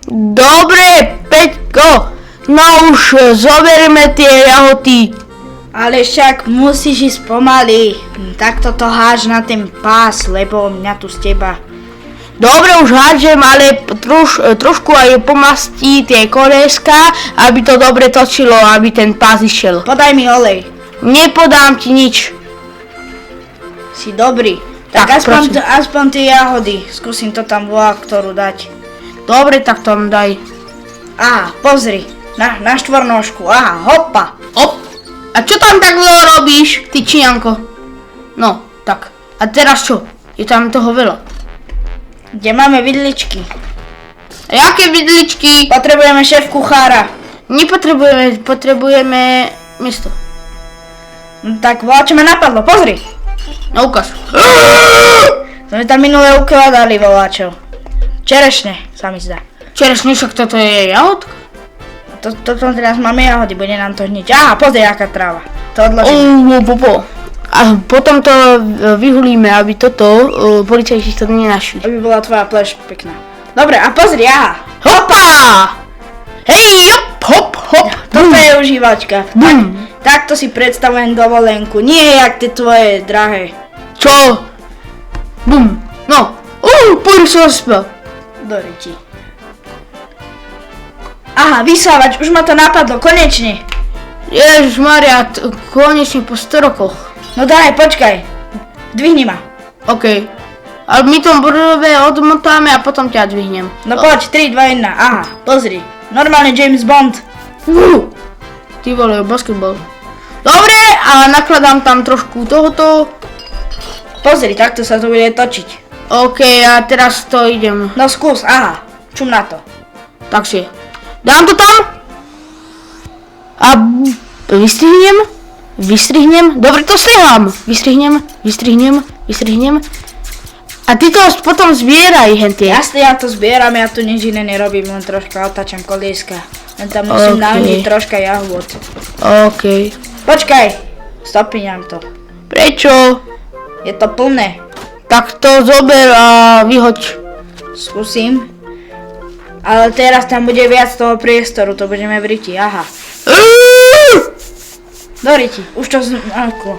Dobre, Peťko, no už zoberieme tie jahody. Ale však musíš ísť pomaly. Takto to háž na ten pás, lebo mňa tu z teba. Dobre, už hádžem, ale trošku aj pomastí tie koleska, aby to dobre točilo, aby ten pás išiel. Podaj mi olej. Nepodám ti nič. Si dobrý. Tak aspoň tie jahody. Skúsim to tam ktorú dať. Dobre, tak tam daj. Aha, pozri. Na štvornožku. Aha, hopa. Op. A čo tam tak robíš, ty Čianko? No, tak. A teraz čo? Je tam toho veľa. Kde máme vidličky? A jaké vidličky? Potrebujeme šéf kuchára. Nepotrebujeme, potrebujeme miesto. No, tak čo ma napadlo, pozri. No ukáž. Sme tam minulé ukladali voláčov. Čerešne, sa mi zdá. Čerešne, však toto je jahodka. Toto teraz máme jahody, bude nám to hniť. Aha, pozri, aká tráva. To odložíme. A potom to vyhulíme, aby toto policajti to nenašli. Aby bola tvoja pleš pekná. Dobre, a pozri, aha. Hopa! Hej, hop. Toto je užívačka. Takto si predstavujem dovolenku. Nie jak tie tvoje drahé. Čo? Bum. No. Poďme sa spať. Do riti. Aha, vysávač, už ma to napadlo, konečne. Ježišmaria, konečne po 100 rokoch. No daj, počkaj. Dvihni ma. OK. Ale my to prvé odmotáme a potom ťa dvihnem. No poď, 3, 2, 1, aha, pozri. Normálne James Bond. Ty vole, basketbal. Dobre, a nakladám tam trošku tohoto. Pozri, takto sa to bude točiť. OK, a teraz to idem. No skús, aha, čum na to. Takže, dám to tam. A vystrihnem. Dobre, to strihám. Vystrihnem. A ty to potom zbieraj, hentie. Jasne, ja to zbieram, ja tu nič iné nerobím, len troška otáčam kolieska. Len tam musím nahodiť troška jahôd. OK. Počkaj, stopíňam to. Prečo? Je to plné. Tak to zober a vyhoď. Skúsim. Ale teraz tam bude viac toho priestoru, to budeme v riti, aha. Do riti, už to ako.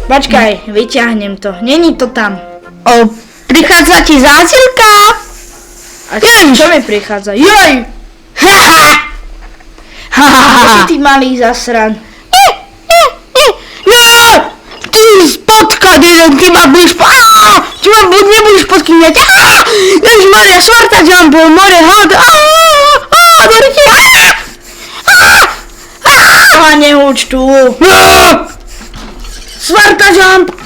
Počkaj, vyťahnem to, není to tam. Prichádza ti zásilka. A čo mi prichádza? Joj! Ty malý zasran. Ty spotkal jeden, ty ma budeš nebudeš podkýňať. Ježišmaria, svarta jump, more hard. Dorite. Nehúč tu. Svarta jump.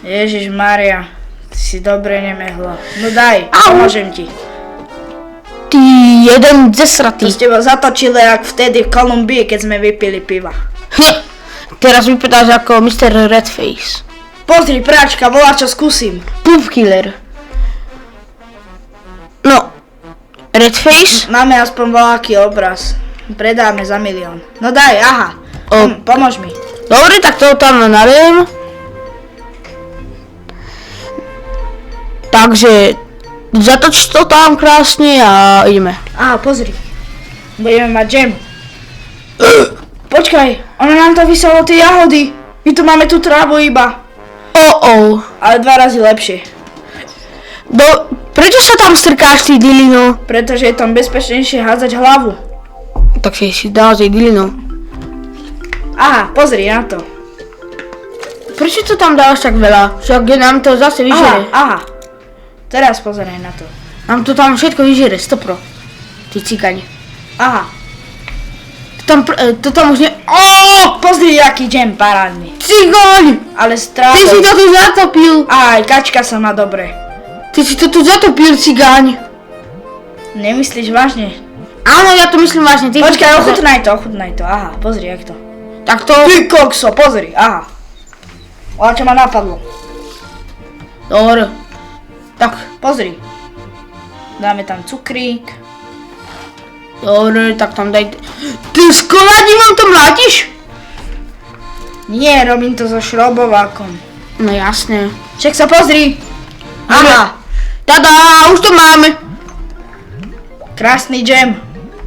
Ježišmaria, ty si dobre nemehla. No daj, pomôžem ti. Ty jeden zesratý. To s teba zatočili jak vtedy v Kolumbii, keď sme vypili piva. Teraz vypadáš ako Mr. Redface. Pozri, práčka, volá čo skúsim. Poop killer. No, Redface? Máme aspoň voľaký obraz. Predáme za 1 000 000. No daj, aha. Pomôž mi. Dobre, tak to tam naliem. Takže zatoč to tam krásne a ideme. Aha, pozri. Budeme mať džem. Počkaj, ono nám to vyselo tie jahody. My tu máme tú trávu iba. Ale 2 razy lepšie. Prečo sa tam strkáš, ty dilino? Pretože je tam bezpečnejšie hádzať hlavu. Takže si naozaj dilino. Aha, pozri na to. Prečo to tam dávaš tak veľa? Však nám to zase vyžere. Aha. Teraz pozeraj na to. Nám to tam všetko vyžere, 100%. Ty cigaň. Aha. To tam už nie... Pozri, aký džem parádny. Cigaň! Ale strávou. Ty si to tu zatopil. Aj, kačka sa má dobre. Ty si to tu zatopil, cigaň. Nemyslíš vážne? Áno, ja to myslím vážne. Počkaj, ochutnaj to. Aha, pozri, jak to. Tak to... Ty kokso, pozri, aha. Čo ma napadlo. Dobre. Tak. Pozri. Dáme tam cukrík. Dobre, tak tam daj... Ty s koladivom to mlátiš? Nie, robím to so šrobovákom. No jasné. Však sa pozri. Aha. Tada, už to máme. Krásny džem.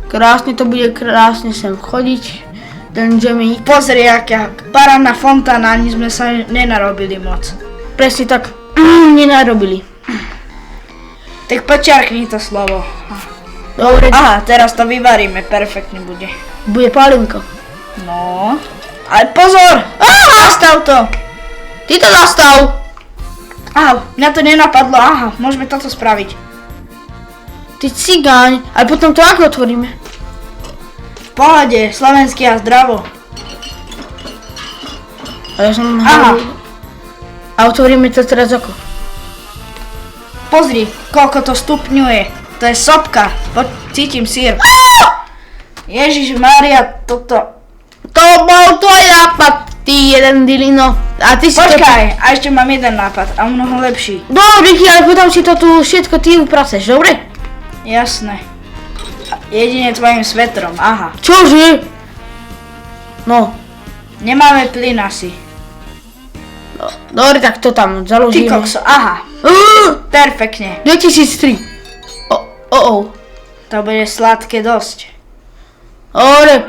Krásne to bude, krásne sem chodiť. Ten džemík. Pozri, aká parádna fontána, ani sme sa nenarobili moc. Presne tak. Nenarobili. Tak počiarkni to slovo. Dobre, Aha, teraz to vyvaríme, perfektne bude. bude pálinka. No. Ale pozor! Zastav to! Ty to zastav. Aha, mňa to nenapadlo, aha, môžeme toto spraviť. Ty cigáň. Ale potom to ako otvoríme? V pohode, slovenský a zdravo. A ja som... Aha. A otvoríme to teraz ako? Pozri, koľko to stupňuje. To je sopka. Cítim sír. Ježiš Mária, toto... To bol tvoj nápad, ty jeden dilino. A ty si Počkaj, a ešte mám jeden nápad a mnoho lepší. Dobre, ale potom si to tu všetko ty upraceš, dobre? Jasné. A jedine tvojim svetrom, aha. Čože? No, Nemáme plyn asi. dobre, tak to tam Ty založíme. kokso, aha. Perfektne. 2003. To bude sladké dosť. Dobre,